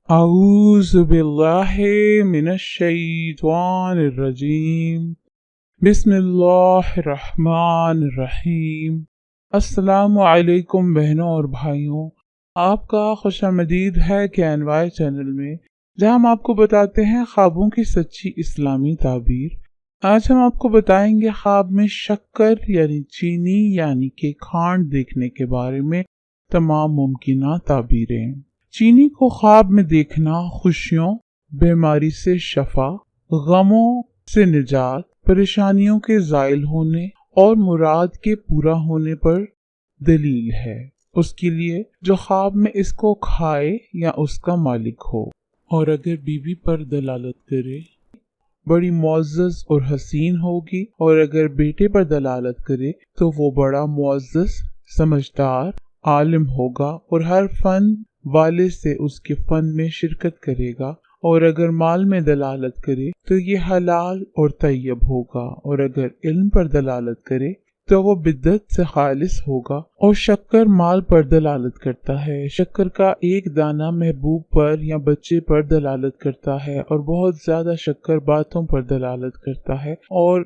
अऊज़ु बिल्लाहि मिनश्शैतानिर्रजीम बिस्मिल्लाहिर्रहमानिर्रहीम। अस्सलामु अलैकुम बहनों और भाइयों, आपका खुशामदीद है KNY चैनल में, जहां हम आपको बताते हैं ख्वाबों की सच्ची इस्लामी ताबीर। आज हम आपको बताएंगे ख्वाब में शक्कर यानी चीनी यानी कि खांड देखने के बारे में तमाम मुमकिन ताबीरें। चीनी को ख्वाब में देखना खुशियों, बीमारी से शफा, गमों से निजात, परेशानियों के ज़ाइल होने और मुराद के पूरा होने पर दलील है उसके लिए जो ख्वाब में इसको खाए या उसका मालिक हो। और अगर बीवी पर दलालत करे बड़ी मुअज़्ज़ज़ और हसीन होगी, और अगर बेटे पर दलालत करे तो वो बड़ा मुअज़्ज़ज़, समझदार, आलिम होगा और हर फन वाले से उसके फन में शिरकत करेगा। और अगर माल में दलालत करे तो ये हलाल और तैयब होगा, और अगर इल्म पर दलालत करे तो वो बिद्दत से खालिस होगा। और शक्कर माल पर दलालत करता है, शक्कर का एक दाना महबूब पर या बच्चे पर दलालत करता है, और बहुत ज्यादा शक्कर बातों पर दलालत करता है। और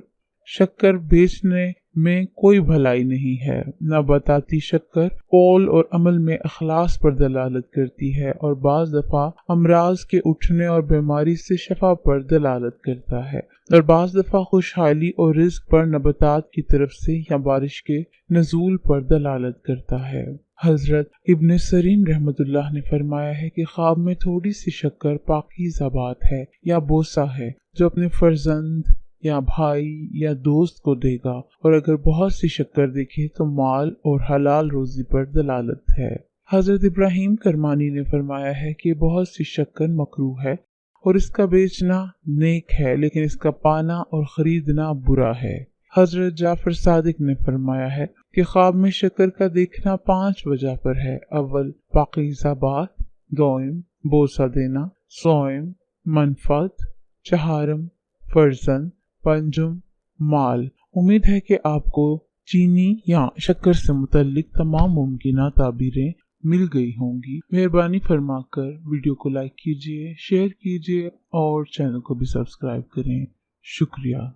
शक्कर बेचने में कोई भलाई नहीं है। न बताती शक्कर कौल और अमल में अखलास पर दलालत करती है, और बाज दफा अमराज के उठने और बीमारी से शफा पर दलालत करता है, और बाज दफा खुशहाली और रिज्क पर नबतात की तरफ से या बारिश के नजूल पर दलालत करता है। हजरत इब्न सरीन रहमतुल्लाह ने फरमाया है कि ख्वाब में थोड़ी सी शक्कर पाकीज़ा बात है या बोसा है जो अपने फर्जंद या भाई या दोस्त को देगा, और अगर बहुत सी शक्कर देखे तो माल और हलाल रोजी पर दलालत है। हजरत इब्राहिम करमानी ने फरमाया है कि बहुत सी शक्कर मकरूह है और इसका बेचना नेक है, लेकिन इसका पाना और खरीदना बुरा है। हजरत जाफर सादिक ने फरमाया है कि ख्वाब में शक्कर का देखना 5 वजह पर है। अव्वल पाकीज़ा बात, दोइम बोसा देना, सोइम मनफत, चहारम फर्जन, पंजुम माल। उम्मीद है कि आपको चीनी या शक्कर से मुतल्लिक तमाम मुमकिन ताबीरें मिल गई होंगी। मेहरबानी फरमाकर वीडियो को लाइक कीजिए, शेयर कीजिए और चैनल को भी सब्सक्राइब करें। शुक्रिया।